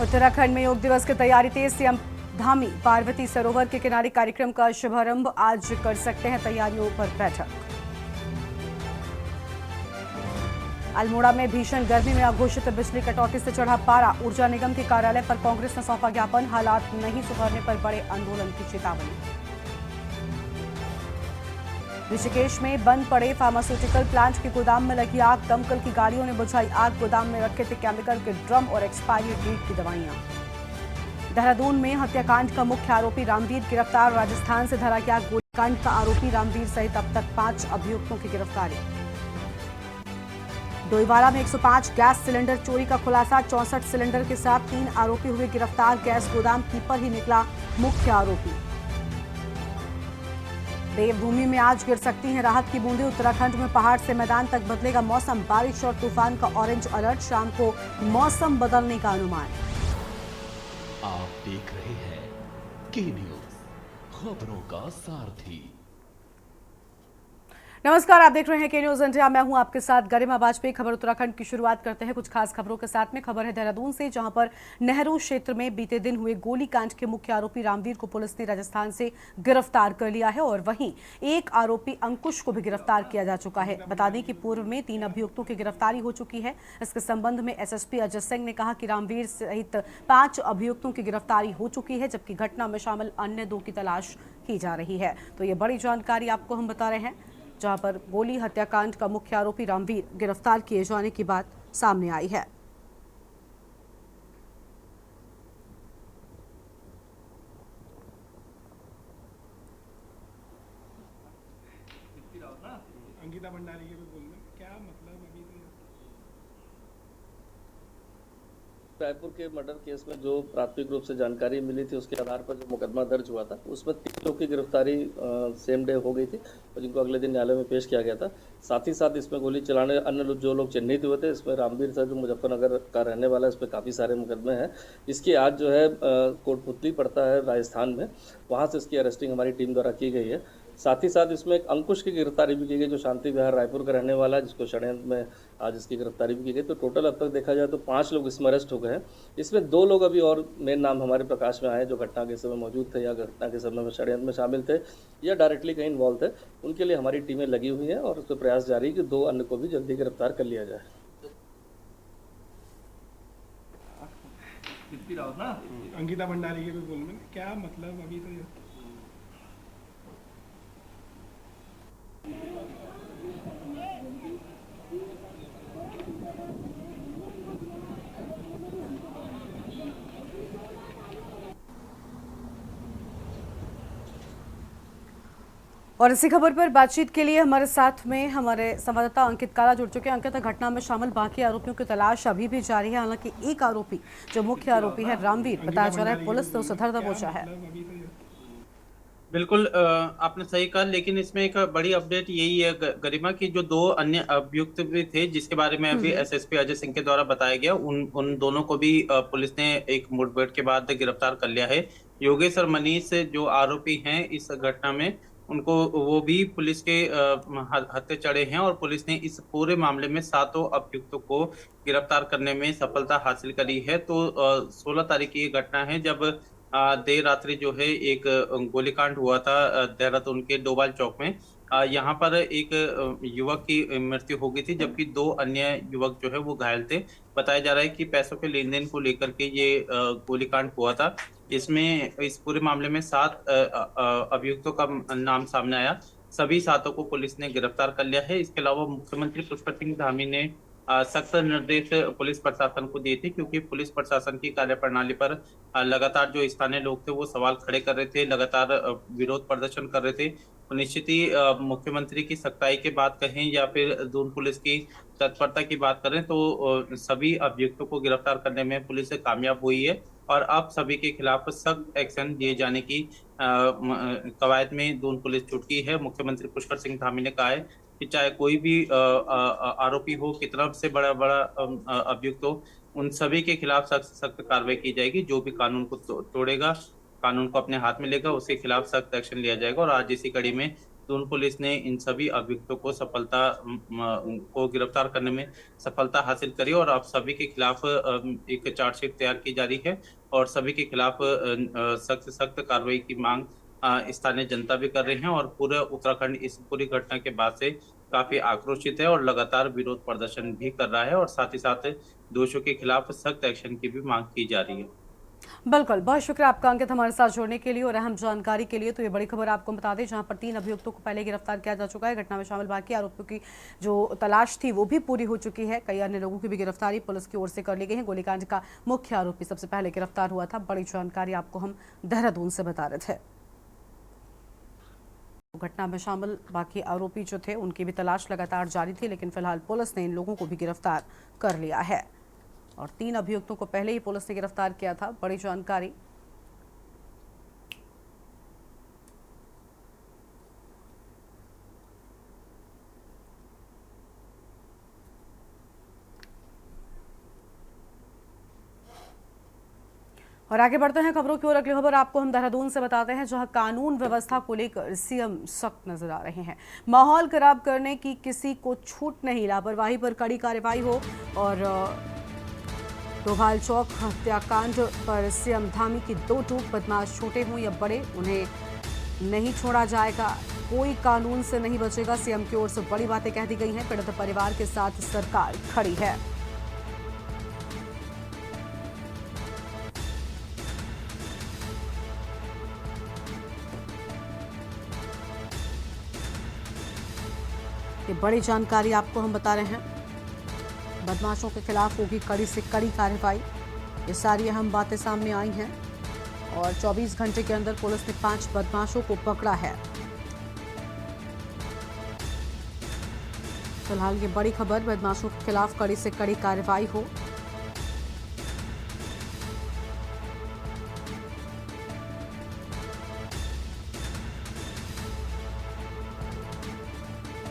उत्तराखंड में योग दिवस की तैयारी तेज। सीएम धामी पार्वती सरोवर के किनारे कार्यक्रम का शुभारंभ आज कर सकते हैं तैयारियों पर बैठक। अल्मोड़ा में भीषण गर्मी में अघोषित बिजली कटौती से चढ़ा पारा। ऊर्जा निगम के कार्यालय पर कांग्रेस ने सौंपा ज्ञापन। हालात नहीं सुधरने पर बड़े आंदोलन की चेतावनी। ऋषिकेश में बंद पड़े फार्मास्यूटिकल प्लांट के गोदाम में लगी आग। दमकल की गाड़ियों ने बुझाई आग। गोदाम में रखे थे केमिकल के ड्रम और एक्सपायरी डेट की दवाइयां। देहरादून में हत्याकांड का मुख्य आरोपी रामवीर गिरफ्तार। राजस्थान से धरा गया गोलीकांड का आरोपी रामवीर सहित अब तक 5 अभियुक्तों की गिरफ्तारी। डोईवाला में 105 गैस सिलेंडर चोरी का खुलासा। 64 सिलेंडर के साथ 3 आरोपी हुए गिरफ्तार। गैस गोदाम कीपर ही निकला मुख्य आरोपी। देवभूमि में आज गिर सकती हैं राहत की बूंदें। उत्तराखंड में पहाड़ से मैदान तक बदलेगा मौसम। बारिश और तूफान का ऑरेंज अलर्ट। शाम को मौसम बदलने का अनुमान। आप देख रहे हैं के न्यूज, खबरों का सारथी। नमस्कार, आप देख रहे हैं के न्यूज इंडिया। मैं हूं आपके साथ गरिमा वाजपेयी। खबर उत्तराखंड की शुरुआत करते हैं कुछ खास खबरों के साथ में। खबर है देहरादून से, जहां पर नेहरू क्षेत्र में बीते दिन हुए गोलीकांड के मुख्य आरोपी रामवीर को पुलिस ने राजस्थान से गिरफ्तार कर लिया है और वहीं एक आरोपी अंकुश को भी गिरफ्तार किया जा चुका है। बता दें कि पूर्व में 3 अभियुक्तों की गिरफ्तारी हो चुकी है। इसके संबंध में एसएसपी अजय सिंह ने कहा कि रामवीर सहित 5 अभियुक्तों की गिरफ्तारी हो चुकी है, जबकि घटना में शामिल अन्य 2 की तलाश की जा रही है। तो ये बड़ी जानकारी आपको हम बता रहे हैं, जहां पर गोली हत्याकांड का मुख्य आरोपी रामवीर गिरफ्तार किए जाने की बात सामने आई है। अंकिता भंडारी के भी बोलना क्या मतलब अभी तो रायपुर के मर्डर केस में जो प्राथमिक रूप से जानकारी मिली थी, उसके आधार पर जो मुकदमा दर्ज हुआ था, उसमें 3 लोगों की गिरफ्तारी सेम डे हो गई थी और जिनको अगले दिन न्यायालय में पेश किया गया था। साथ ही साथ इसमें गोली चलाने अन्य जो लोग चिन्हित हुए थे, इसमें रामवीर सर जो मुजफ्फरनगर का रहने वाला है, इस पर काफ़ी सारे मुकदमे हैं। इसकी आज जो है कोटपुतली पड़ता है राजस्थान में, वहाँ से इसकी अरेस्टिंग हमारी टीम द्वारा की गई है। साथ ही साथ इसमें एक अंकुश की गिरफ्तारी भी की गई, जो शांति विहार रायपुर का रहने वाला है, जिसको षड्यंत्र में आज इसकी गिरफ्तारी भी की गई। तो टोटल अब तक देखा जाए तो 5 लोग इसमें अरेस्ट हो गए हैं। इसमें 2 लोग अभी और मेन नाम हमारे प्रकाश में आए, जो घटना के समय मौजूद थे या घटना के समय में षड्यंत्र में शामिल थे या डायरेक्टली कहीं इन्वॉल्व थे। उनके लिए हमारी टीमें लगी हुई हैं और उस पर प्रयास जारी है कि 2 अन्य को भी जल्दी गिरफ्तार कर लिया जाए। अंकिता भंडारी के भी बोलना क्या मतलब अभी तो और इसी खबर पर बातचीत के लिए हमारे साथ में हमारे संवाददाता अंकित काला जुड़ चुके हैं। अंकित, घटना में शामिल बाकी आरोपियों की तलाश अभी भी जारी है। हालांकि एक आरोपी जो मुख्य आरोपी है रामवीर, बताया जा रहा है पुलिस ने उसे धर दबोचा है। बिल्कुल, आपने सही कहा, लेकिन इसमें एक बड़ी अपडेट यही है गरिमा की जो 2 अन्य अभियुक्त भी थे, जिसके बारे में अभी एसएसपी अजय सिंह के द्वारा बताया गया, उन दोनों को भी पुलिस ने एक मुठभेड़ के बाद गिरफ्तार कर लिया है। योगेश और मनीष जो आरोपी हैं इस घटना में, उनको वो भी पुलिस के हत्थे चढ़े हैं और पुलिस ने इस पूरे मामले में 7 अभियुक्तों को गिरफ्तार करने में सफलता हासिल करी है। तो 16 तारीख की ये घटना है, जब देर रात्रि जो है एक गोलीकांड हुआ था देहरादून के डोभाल चौक में। यहाँ पर एक युवक की मृत्यु हो गई थी, जबकि 2 अन्य युवक जो है वो घायल थे। बताया जा रहा है कि पैसों के लेन देन को लेकर के ये गोलीकांड हुआ था। इसमें इस पूरे मामले में 7 अभियुक्तों का नाम सामने आया। सभी 7 को पुलिस ने गिरफ्तार कर लिया है। इसके अलावा मुख्यमंत्री पुष्कर सिंह धामी ने सख्त निर्देश पुलिस प्रशासन को दिए थे, क्योंकि पुलिस प्रशासन की कार्यप्रणाली पर लगातार जो स्थानीय लोग थे वो सवाल खड़े कर रहे थे, लगातार विरोध प्रदर्शन कर रहे थे। तो निश्चित ही मुख्यमंत्री की सख्ताई की बात कहें या फिर दून पुलिस की तत्परता की बात करें, तो सभी अभियुक्तों को गिरफ्तार करने में पुलिस कामयाब हुई है और अब सभी के खिलाफ सख्त एक्शन दिए जाने की कवायद में दून पुलिस जुट गई है। मुख्यमंत्री पुष्कर सिंह धामी ने कहा है कि चाहे कोई भी आरोपी हो, कितना से बड़ा बड़ा अभियुक्त हो, उन सभी के खिलाफ सख्त सख्त कार्रवाई की जाएगी। जो भी कानून को तोड़ेगा, कानून को अपने हाथ में लेगा, उसके खिलाफ सख्त एक्शन लिया जाएगा। और आज इसी कड़ी में देहरादून पुलिस ने इन सभी अभियुक्तों को को गिरफ्तार करने में सफलता हासिल करी और अब सभी के खिलाफ एक चार्जशीट तैयार की जा रही है और सभी के खिलाफ सख्त से सख्त कार्रवाई की मांग स्थानीय जनता भी कर रहे हैं और पूरा उत्तराखंड इस पूरी घटना के बाद से काफी आक्रोशित है और लगातार विरोध प्रदर्शन भी कर रहा है और साथ ही साथ दोषियों के खिलाफ सख्त एक्शन की भी मांग की जा रही है। बिल्कुल, बहुत शुक्रिया आपका अंकित हमारे साथ जुड़ने के लिए और अहम जानकारी के लिए। तो ये बड़ी खबर आपको बता दें, जहां पर 3 अभियुक्तों को पहले गिरफ्तार किया जा चुका है। घटना में शामिल बाकी आरोपियों की जो तलाश थी वो भी पूरी हो चुकी है। कई अन्य लोगों की भी गिरफ्तारी पुलिस की ओर से कर ली गई है। गोलीकांड का मुख्य आरोपी सबसे पहले गिरफ्तार हुआ था। बड़ी जानकारी आपको हम देहरादून से बता रहे थे। घटना में शामिल बाकी आरोपी जो थे उनकी भी तलाश लगातार जारी थी, लेकिन फिलहाल पुलिस ने इन लोगों को भी गिरफ्तार कर लिया है और 3 अभियुक्तों को पहले ही पुलिस ने गिरफ्तार किया था। बड़ी जानकारी। और आगे बढ़ते हैं खबरों की ओर। अगली खबर आपको हम देहरादून से बताते हैं, जहां कानून व्यवस्था को लेकर सीएम सख्त नजर आ रहे हैं। माहौल खराब करने की किसी को छूट नहीं, लापरवाही पर कड़ी कार्रवाई हो। और डोभाल चौक हत्याकांड पर सीएम धामी की 2 टूक, बदमाश छोटे हों या बड़े उन्हें नहीं छोड़ा जाएगा, कोई कानून से नहीं बचेगा। सीएम की ओर से बड़ी बातें कह दी गई हैं। पीड़ित परिवार के साथ सरकार खड़ी है। ये बड़ी जानकारी आपको हम बता रहे हैं। बदमाशों के खिलाफ होगी कड़ी से कड़ी कार्रवाई। ये सारी अहम बातें सामने आई हैं और 24 घंटे के अंदर पुलिस ने 5 बदमाशों को पकड़ा है। फिलहाल ये बड़ी खबर, बदमाशों के खिलाफ कड़ी से कड़ी कार्रवाई हो।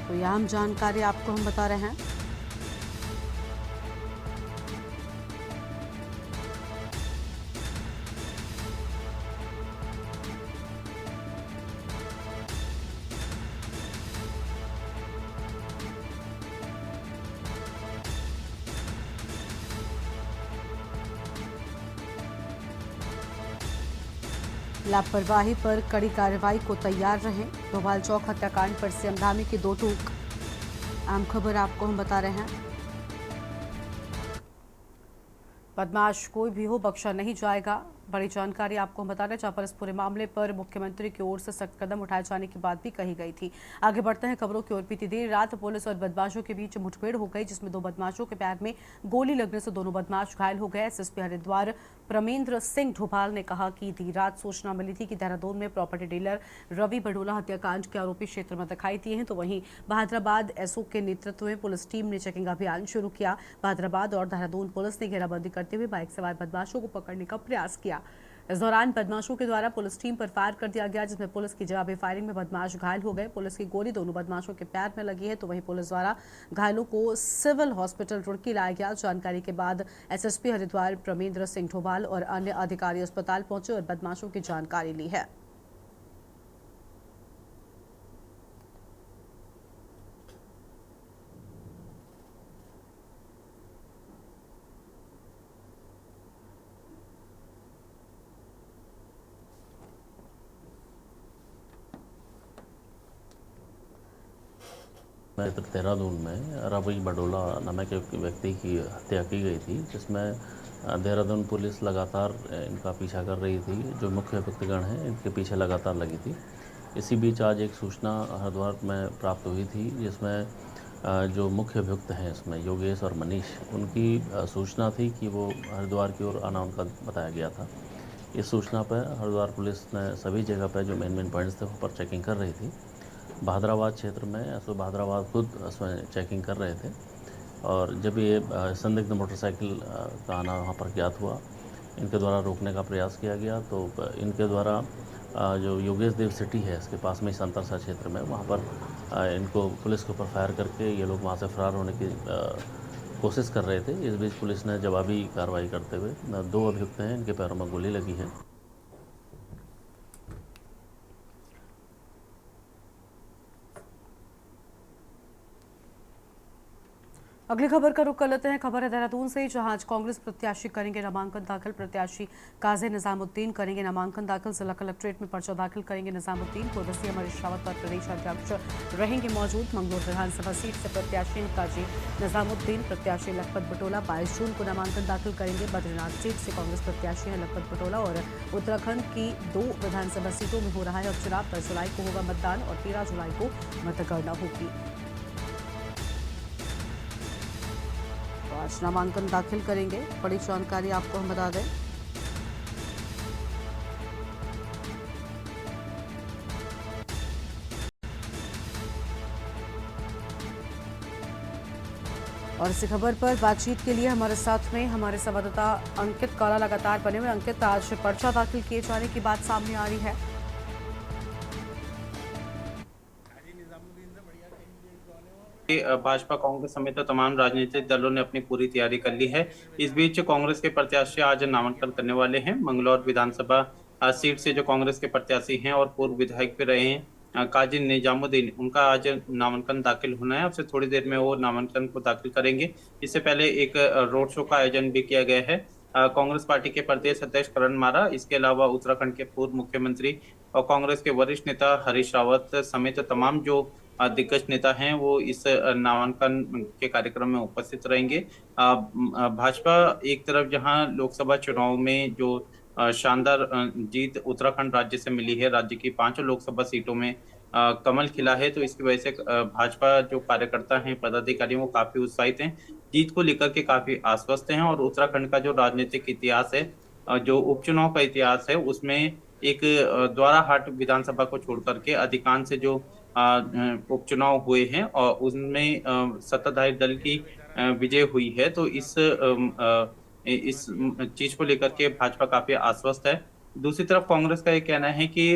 तो यह अहम जानकारी आपको हम बता रहे हैं। लापरवाही पर कड़ी कार्रवाई को तैयार रहें। डोभाल चौक हत्याकांड पर सीएम धामी की 2 टूक, अहम खबर आपको हम बता रहे हैं। बदमाश कोई भी हो बख्शा नहीं जाएगा। बड़ी जानकारी आपको हम बता रहे हैं, जहां पर इस पूरे मामले पर मुख्यमंत्री की ओर से सख्त कदम उठाए जाने की बात भी कही गई थी। आगे बढ़ते हैं खबरों की ओर। बीती देर रात पुलिस और बदमाशों के बीच मुठभेड़ हो गई, जिसमें 2 बदमाशों के पैर में गोली लगने से दोनों बदमाश घायल हो गए। एसएसपी हरिद्वार प्रमेंद्र सिंह ढोभाल ने कहा कि देर रात सूचना मिली थी कि देहरादून में प्रॉपर्टी डीलर रवि बडोला हत्याकांड के आरोपी क्षेत्र में दिखाई दिए हैं। तो वहीं बहादुराबाद एसओ के नेतृत्व में पुलिस टीम ने चेकिंग अभियान शुरू किया। बहादुराबाद और देहरादून पुलिस ने घेराबंदी करते हुए बाइक सवार बदमाशों को पकड़ने का प्रयास किया। इस दौरान बदमाशों के द्वारा पुलिस टीम पर फायर कर दिया गया, जिसमें पुलिस की जवाबी फायरिंग में बदमाश घायल हो गए। पुलिस की गोली दोनों बदमाशों के पैर में लगी है। तो वहीं पुलिस द्वारा घायलों को सिविल हॉस्पिटल रुड़की लाया गया। जानकारी के बाद एसएसपी हरिद्वार प्रमेंद्र सिंह ढोभाल और अन्य अधिकारी अस्पताल पहुंचे और बदमाशों की जानकारी ली है। देहरादून में रवि बडोला नामक एक व्यक्ति की हत्या की गई थी, जिसमें देहरादून पुलिस लगातार इनका पीछा कर रही थी। जो मुख्य अभियुक्तगण हैं इनके पीछे लगातार लगी थी। इसी बीच आज एक सूचना हरिद्वार में प्राप्त हुई थी, जिसमें जो मुख्य अभियुक्त हैं इसमें योगेश और मनीष, उनकी सूचना थी कि वो हरिद्वार की ओर आना उनका बताया गया था। इस सूचना पर हरिद्वार पुलिस ने सभी जगह पर जो मेन पॉइंट्स थे उस पर चेकिंग कर रही थी। बहादुराबाद क्षेत्र में एसओ बहादुराबाद खुद उसमें चेकिंग कर रहे थे और जब ये संदिग्ध मोटरसाइकिल का आना वहाँ पर ज्ञात हुआ, इनके द्वारा रोकने का प्रयास किया गया। तो इनके द्वारा जो योगेश देव सिटी है इसके पास में संतरसा क्षेत्र में, वहाँ पर इनको पुलिस के ऊपर फायर करके ये लोग वहाँ से फरार होने की कोशिश कर रहे थे। इस बीच पुलिस ने जवाबी कार्रवाई करते हुए 2 अभियुक्त हैं, इनके पैरों में गोली लगी है। अगली खबर का रुख कर लेते हैं। खबर है देहरादून से, जहां आज कांग्रेस प्रत्याशी करेंगे नामांकन दाखिल। प्रत्याशी काजी निजामुद्दीन करेंगे नामांकन दाखिल। जिला कलेक्ट्रेट में पर्चा दाखिल करेंगे निजामुद्दीन। पूर्व सीएम हरीश रावत और प्रदेश अध्यक्ष रहेंगे मौजूद। मंगलौर विधानसभा सीट से प्रत्याशी हैं काजी निजामुद्दीन। प्रत्याशी लखपत बटोला 22 जून को नामांकन दाखिल करेंगे। बद्रीनाथ सीट से कांग्रेस प्रत्याशी हैं लखपत बटोला। और उत्तराखंड की 2 विधानसभा सीटों में हो रहा है उपचुनाव। 10 जुलाई को होगा मतदान और 13 जुलाई को मतगणना होगी। आज नामांकन दाखिल करेंगे। बड़ी जानकारी आपको हम बता दें। और इसी खबर पर बातचीत के लिए हमारे साथ में हमारे संवाददाता अंकित काला लगातार बने हुए। अंकित, आज पर्चा दाखिल किए जाने की बात सामने आ रही है। भाजपा कांग्रेस समेत तमाम राजनीतिक दलों ने अपनी पूरी तैयारी कर ली है। इस बीच कांग्रेस के प्रत्याशी आज नामांकन करने वाले हैं। मंगलौर विधानसभा सीट से जो कांग्रेस के प्रत्याशी हैं और पूर्व विधायक भी रहे हैं काजी निजामुद्दीन, उनका आज नामांकन दाखिल होना है। अब से थोड़ी देर में वो नामांकन को दाखिल करेंगे। इससे पहले एक रोड शो का आयोजन भी किया गया है। कांग्रेस पार्टी के प्रदेश अध्यक्ष करण मारा, इसके अलावा उत्तराखंड के पूर्व मुख्यमंत्री और कांग्रेस के वरिष्ठ नेता हरीश रावत समेत तमाम जो दिग्गज नेता हैं वो इस नामांकन के कार्यक्रम में उपस्थित रहेंगे। भाजपा एक तरफ जहां लोकसभा चुनाव में जो शानदार जीत उत्तराखंड राज्य से मिली है, राज्य की 5 लोकसभा सीटों में कमल खिला है, तो इसकी वजह से भाजपा जो कार्यकर्ता हैं, पदाधिकारी, वो काफी उत्साहित हैं, जीत को लेकर के काफी आश्वस्त हैं। और उत्तराखंड का जो राजनीतिक इतिहास है, जो उपचुनाव का इतिहास है, उसमें एक द्वाराहाट विधानसभा को छोड़ करके अधिकांश जो उपचुनाव हुए हैं और उनमें सत्ताधारी दल की विजय हुई है। तो इस चीज को लेकर के भाजपा काफी आश्वस्त है। दूसरी तरफ कांग्रेस का ये कहना है कि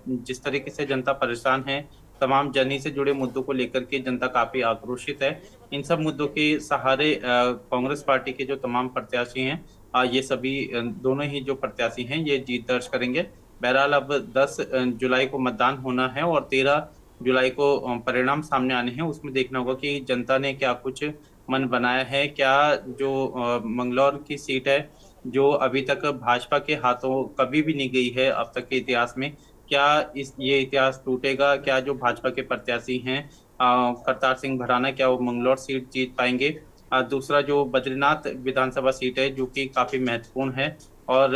जिस तरीके से जनता परेशान है, तमाम जनहित से जुड़े मुद्दों को लेकर के जनता काफी आक्रोशित है। इन सब मुद्दों के सहारे कांग्रेस पार्टी के जो तमाम प्रत्याशी हैं, ये सभी दोनों ही जो प्रत्याशी हैं ये जीत दर्ज करेंगे। बहरहाल अब 10 जुलाई को मतदान होना है और 13 जुलाई को परिणाम सामने आने हैं। उसमें देखना होगा कि जनता ने क्या कुछ मन बनाया है, क्या जो मंगलौर की सीट है जो अभी तक भाजपा के हाथों कभी भी नहीं गई है अब तक के इतिहास में, क्या ये इतिहास टूटेगा? क्या जो भाजपा के प्रत्याशी हैं करतार सिंह भराना, क्या वो मंगलौर सीट जीत पाएंगे? दूसरा जो बद्रीनाथ विधानसभा सीट है जो कि काफी महत्वपूर्ण है, और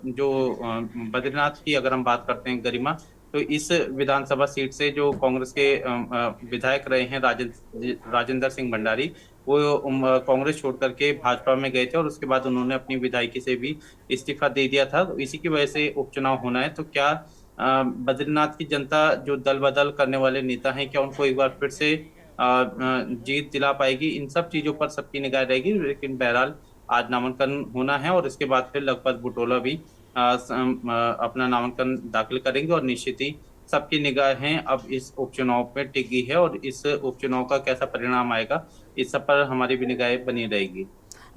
जो बद्रीनाथ की अगर हम बात करते हैं गरिमा, तो इस विधानसभा सीट से जो कांग्रेस के विधायक रहे हैं राजेंद्र सिंह भंडारी, वो कांग्रेस छोड़ करके भाजपा में गए थे और उसके बाद उन्होंने अपनी विधायकी से भी इस्तीफा दे दिया था। तो इसी की वजह से उपचुनाव होना है। तो क्या बद्रीनाथ की जनता जो दल बदल करने वाले नेता हैं, क्या उनको एक बार फिर से जीत दिला पाएगी? इन सब चीजों पर सबकी निगाह रहेगी। लेकिन बहरहाल आज नामांकन होना है और इसके बाद फिर लखपत बटोला भी अपना नामांकन दाखिल करेंगे और निश्चित ही सबकी निगाहें अब इस उपचुनाव पे टिकी है और इस उपचुनाव का कैसा परिणाम आएगा, इस सब पर हमारी भी निगाहें बनी रहेगी।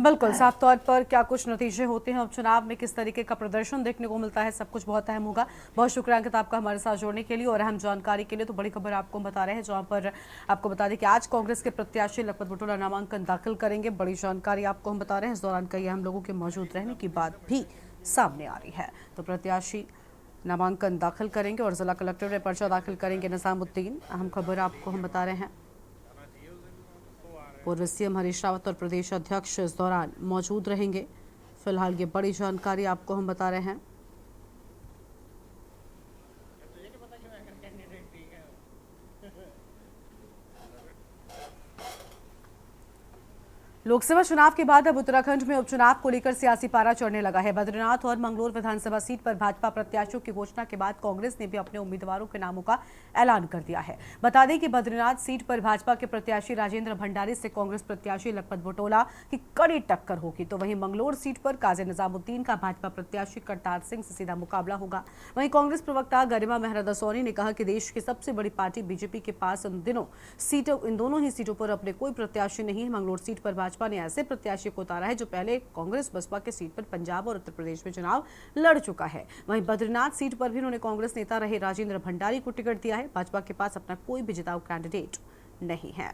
बिल्कुल, साफ तौर पर क्या कुछ नतीजे होते हैं उपचुनाव में, किस तरीके का प्रदर्शन देखने को मिलता है, सब कुछ बहुत अहम होगा। बहुत शुक्रिया अंकित आपका हमारे साथ जोड़ने के लिए और अहम जानकारी के लिए। तो बड़ी खबर आपको बता रहे हैं, जहां पर आपको बता दें कि आज कांग्रेस के प्रत्याशी लखपत बटोला नामांकन दाखिल करेंगे। बड़ी जानकारी आपको हम बता रहे हैं। इस दौरान कई अहम लोगों के मौजूद रहने की बात भी सामने आ रही है। तो प्रत्याशी नामांकन दाखिल करेंगे और जिला कलेक्टर में पर्चा दाखिल करेंगे निजामुद्दीन। अहम खबर आपको हम बता रहे हैं। पूर्व सीएम हरीश रावत और प्रदेश अध्यक्ष इस दौरान मौजूद रहेंगे। फिलहाल ये बड़ी जानकारी आपको हम बता रहे हैं। लोकसभा चुनाव के बाद अब उत्तराखंड में उपचुनाव को लेकर सियासी पारा चढ़ने लगा है। बद्रीनाथ और मंगलौर विधानसभा सीट पर भाजपा प्रत्याशियों की घोषणा के बाद कांग्रेस ने भी अपने उम्मीदवारों के नामों का ऐलान कर दिया है। बता दें कि बद्रीनाथ सीट पर भाजपा के प्रत्याशी राजेंद्र भंडारी से कांग्रेस प्रत्याशी लखपत बटोला की कड़ी टक्कर होगी। तो वहीं मंगलौर सीट पर काजी निजामुद्दीन का भाजपा प्रत्याशी करतार सिंह से सीधा मुकाबला होगा। वहीं कांग्रेस प्रवक्ता गरिमा मेहरा सोनी ने कहा कि देश की सबसे बड़ी पार्टी बीजेपी के पास इन दोनों ही सीटों पर अपने कोई प्रत्याशी नहीं है। मंगलौर सीट पर भाजपा ने ऐसे प्रत्याशी को उतारा है जो पहले कांग्रेस बसपा के सीट पर पंजाब और उत्तर प्रदेश में चुनाव लड़ चुका है। वहीं बद्रीनाथ सीट पर भी उन्होंने कांग्रेस नेता रहे राजेंद्र भंडारी को टिकट दिया है। भाजपा के पास अपना कोई भी जिताऊ कैंडिडेट नहीं है।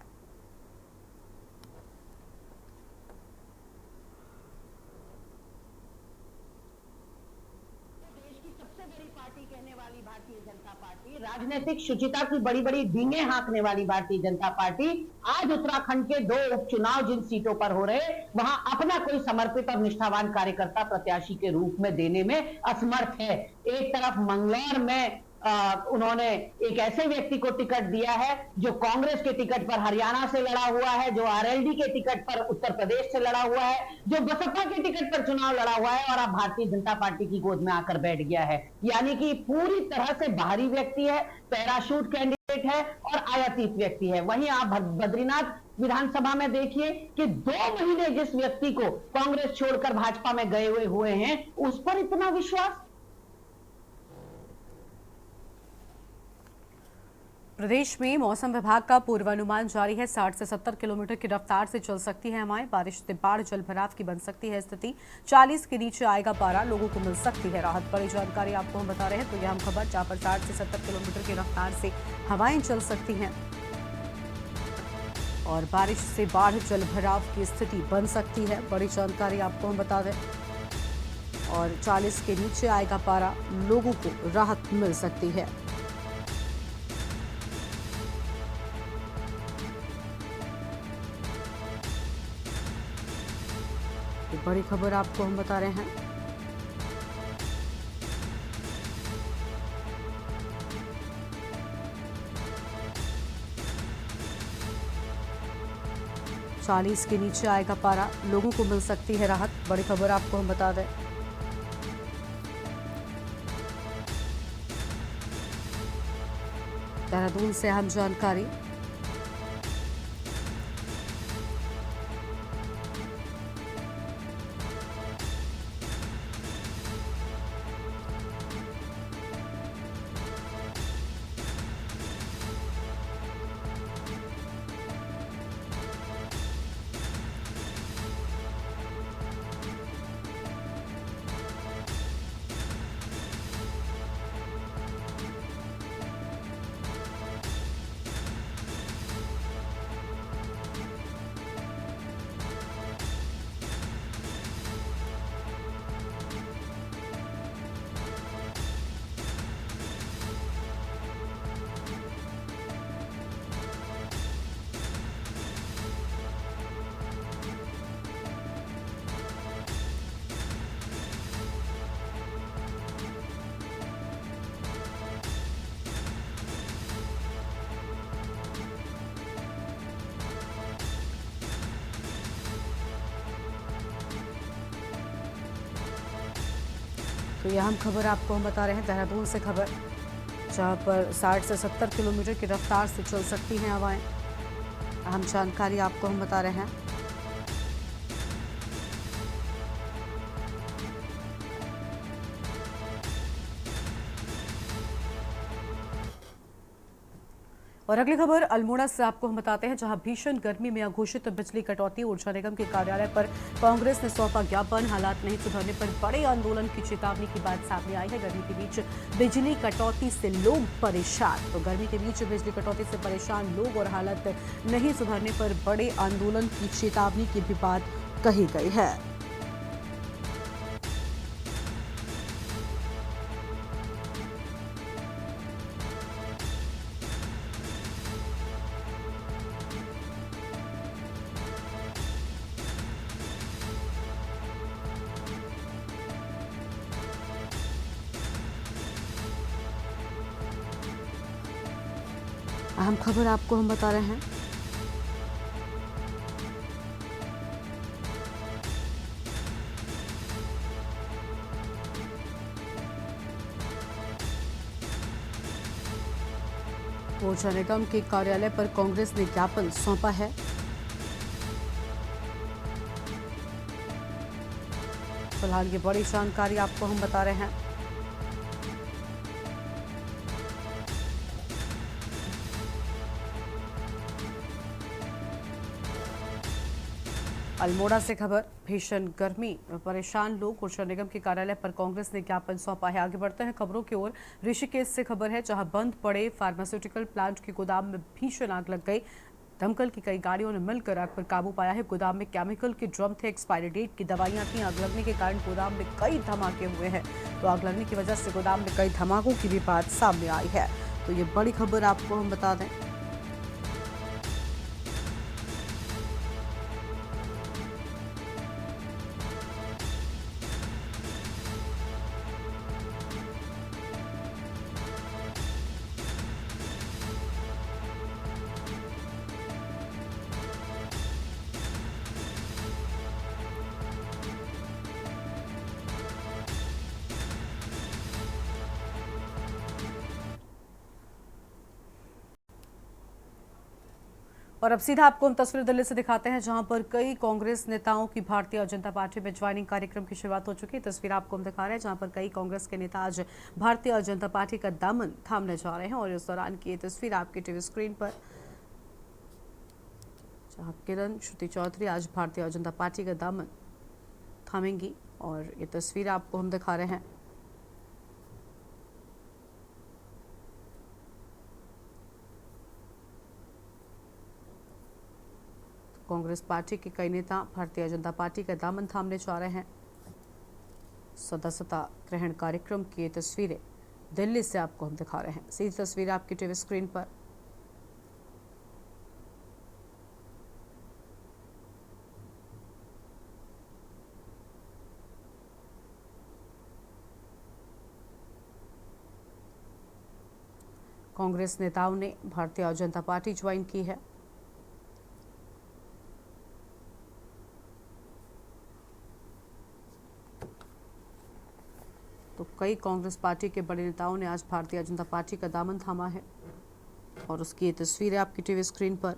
बड़ी पार्टी कहने वाली भारतीय जनता पार्टी, राजनीतिक शुचिता की बड़ी बड़ी डींगे हाँकने वाली भारतीय जनता पार्टी आज उत्तराखंड के 2 उपचुनाव जिन सीटों पर हो रहे, वहां अपना कोई समर्पित और निष्ठावान कार्यकर्ता प्रत्याशी के रूप में देने में असमर्थ है। एक तरफ मंगलौर में उन्होंने एक ऐसे व्यक्ति को टिकट दिया है जो कांग्रेस के टिकट पर हरियाणा से लड़ा हुआ है, जो आरएलडी के टिकट पर उत्तर प्रदेश से लड़ा हुआ है, जो बसपा के टिकट पर चुनाव लड़ा हुआ है और अब भारतीय जनता पार्टी की गोद में आकर बैठ गया है। यानी कि पूरी तरह से बाहरी व्यक्ति है, पैराशूट कैंडिडेट है और आयातित व्यक्ति है। वहीं आप बद्रीनाथ विधानसभा में देखिए कि 2 महीने जिस व्यक्ति को कांग्रेस छोड़कर भाजपा में गए हुए हैं, उस पर इतना विश्वास। प्रदेश में मौसम विभाग का पूर्वानुमान जारी है। 60 से 70 किलोमीटर की रफ्तार से चल सकती है हवाएं। बारिश से बाढ़ जल भराव की बन सकती है स्थिति। 40 के नीचे आएगा पारा, लोगों को मिल सकती है राहत। बड़ी जानकारी आपको हम बता रहे हैं तो यह हम खबर जहां पर 60 से 70 किलोमीटर की रफ्तार से हवाएं चल सकती हैं और बारिश से बाढ़ जल भराव की स्थिति बन सकती है। बड़ी जानकारी आपको हम बता दें और 40 के नीचे आएगा पारा, लोगों को राहत मिल सकती है। बड़ी खबर आपको हम बता रहे हैं। चालीस के नीचे आएगा पारा, लोगों को मिल सकती है राहत। बड़ी खबर आपको हम बता दें देहरादून से अहम जानकारी। तो यह हम खबर आपको हम बता रहे हैं देहरादून से खबर, जहां पर 60 से 70 किलोमीटर की रफ्तार से चल सकती हैं हवाएं। अहम जानकारी आपको हम बता रहे हैं। और अगली खबर अल्मोड़ा से आपको हम बताते हैं, जहां भीषण गर्मी में अघोषित बिजली कटौती। ऊर्जा निगम के कार्यालय पर कांग्रेस ने सौंपा ज्ञापन। हालात नहीं सुधरने पर बड़े आंदोलन की चेतावनी की बात सामने आई है। गर्मी के बीच बिजली कटौती से लोग परेशान। तो गर्मी के बीच बिजली कटौती से परेशान लोग और हालत नहीं सुधरने पर बड़े आंदोलन की चेतावनी की भी बात कही गई है। अहम खबर आपको हम बता रहे हैं। ऊर्जा निगम के कार्यालय पर कांग्रेस ने ज्ञापन सौंपा है। फिलहाल ये बड़ी जानकारी आपको हम बता रहे हैं। अल्मोड़ा से खबर, भीषण गर्मी में परेशान लोग। ऊर्जा निगम के कार्यालय पर कांग्रेस ने ज्ञापन सौंपा है। आगे बढ़ते हैं खबरों की ओर। ऋषिकेश से खबर है, जहां बंद पड़े फार्मास्यूटिकल प्लांट के गोदाम में भीषण आग लग गई। दमकल की कई गाड़ियों ने मिलकर आग पर काबू पाया है। गोदाम में केमिकल के ड्रम थे, एक्सपायरी डेट की दवाइयां थी। आग लगने के कारण गोदाम में कई धमाके हुए हैं। तो आग लगने की वजह से गोदाम में कई धमाकों की भी बात सामने आई है। तो ये बड़ी खबर आपको हम बता दें। और अब सीधा आपको हम तस्वीर दिल्ली से दिखाते हैं, जहां पर कई कांग्रेस नेताओं की भारतीय जनता पार्टी में ज्वाइनिंग कार्यक्रम की शुरुआत हो चुकी है। तस्वीर आपको हम दिखा रहे हैं, जहां पर कई कांग्रेस के नेता आज भारतीय जनता पार्टी का दामन थामने जा रहे हैं। और इस दौरान की ये तस्वीर आपकी टीवी स्क्रीन पर, जहां किरण श्रुति चौधरी आज भारतीय जनता पार्टी का दामन थामेंगी। और ये तस्वीर आपको हम दिखा रहे हैं। कांग्रेस पार्टी के कई नेता भारतीय जनता पार्टी का दामन थामने जा रहे हैं। सदस्यता ग्रहण कार्यक्रम की ये तस्वीरें दिल्ली से आपको हम दिखा रहे हैं। सीधी तस्वीर आपकी टीवी स्क्रीन पर। कांग्रेस नेताओं ने भारतीय जनता पार्टी ज्वाइन की है। तो कई कांग्रेस पार्टी के बड़े नेताओं ने आज भारतीय जनता पार्टी का दामन थामा है। और उसकी ये तस्वीर है आपकी टीवी स्क्रीन पर।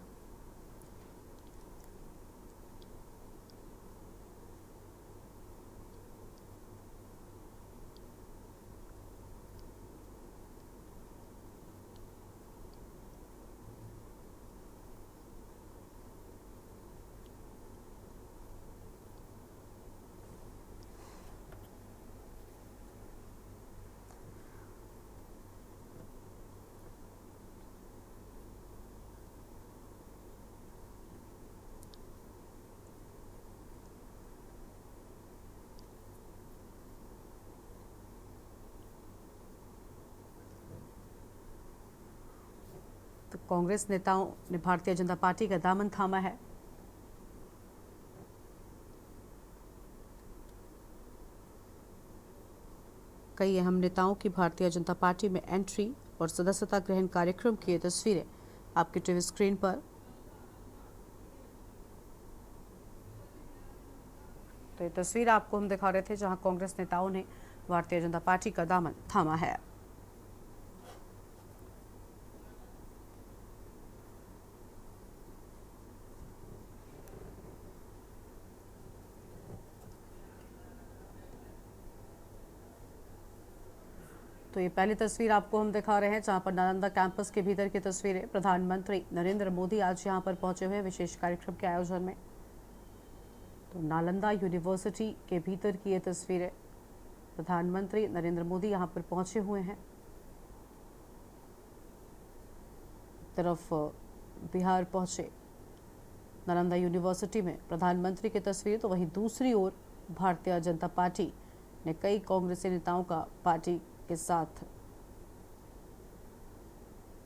तो कांग्रेस नेताओं ने भारतीय जनता पार्टी का दामन थामा है। कई अहम नेताओं की भारतीय जनता पार्टी में एंट्री और सदस्यता ग्रहण कार्यक्रम की ये तस्वीरें आपकी टीवी स्क्रीन पर। तो ये तस्वीर आपको हम दिखा रहे थे, जहां कांग्रेस नेताओं ने भारतीय जनता पार्टी का दामन थामा है। तो ये पहली तस्वीर आपको हम दिखा रहे हैं, जहां पर नालंदा कैंपस के भीतर की तस्वीरें। प्रधानमंत्री नरेंद्र मोदी आज यहां पर पहुंचे हुए विशेष कार्यक्रम के आयोजन में। तो नालंदा यूनिवर्सिटी के भीतर की ये तस्वीरें। प्रधानमंत्री नरेंद्र मोदी यहां पर पहुंचे हुए हैं। तरफ बिहार पहुंचे नालंदा यूनिवर्सिटी में प्रधानमंत्री की तस्वीर। तो वहीं दूसरी ओर भारतीय जनता पार्टी ने कई कांग्रेसी नेताओं का पार्टी के साथ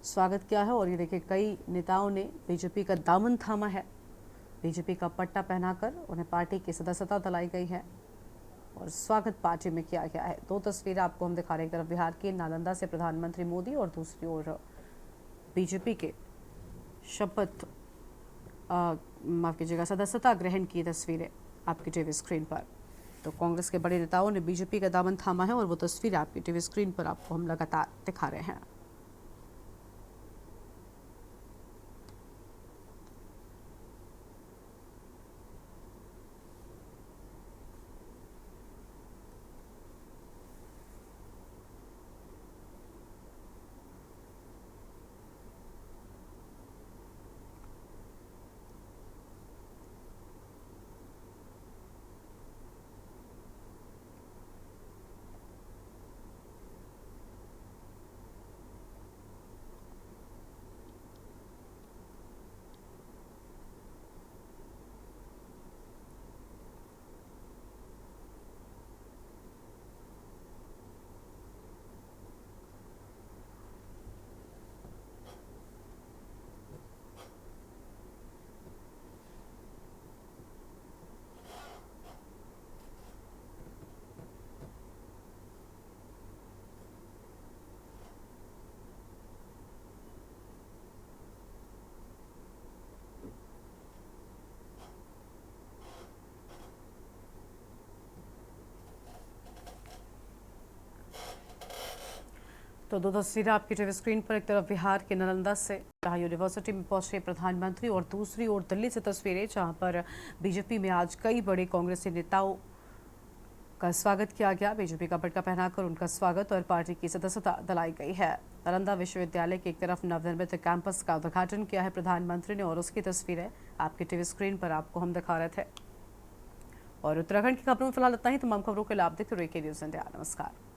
स्वागत किया है। और ये देखिए, कई नेताओं ने बीजेपी का दामन थामा है। बीजेपी का पट्टा पहनाकर उन्हें पार्टी की सदस्यता दिलाई गई है और स्वागत पार्टी में किया गया है। दो तस्वीरें आपको हम दिखा रहे हैं, एक तरफ बिहार के नालंदा से प्रधानमंत्री मोदी और दूसरी ओर बीजेपी के शपथ माफ कीजिएगा सदस्यता ग्रहण की तस्वीरें आपकी टीवी स्क्रीन पर। तो कांग्रेस के बड़े नेताओं ने बीजेपी का दामन थामा है और वो तस्वीर आपकी टीवी स्क्रीन पर आपको हम लगातार दिखा रहे हैं। तो दो तस्वीरें आपकी टीवी स्क्रीन पर, एक तरफ बिहार के नालंदा से जहां यूनिवर्सिटी में पहुंचे प्रधानमंत्री और दूसरी ओर दिल्ली से तस्वीरें जहां पर बीजेपी में आज कई बड़े कांग्रेसी नेताओं का स्वागत किया गया। बीजेपी का पटका पहनाकर उनका स्वागत और पार्टी की सदस्यता दिलाई गई है। नालंदा विश्वविद्यालय की एक तरफ नवनिर्मित कैंपस का उद्घाटन किया है प्रधानमंत्री ने और उसकी तस्वीरें आपकी टीवी स्क्रीन पर आपको हम दिखा रहे थे। और उत्तराखंड की खबरों में फिलहाल इतना ही। तमाम खबरों के लिए आप देखते रहिए के न्यूज़ इंडिया। नमस्कार।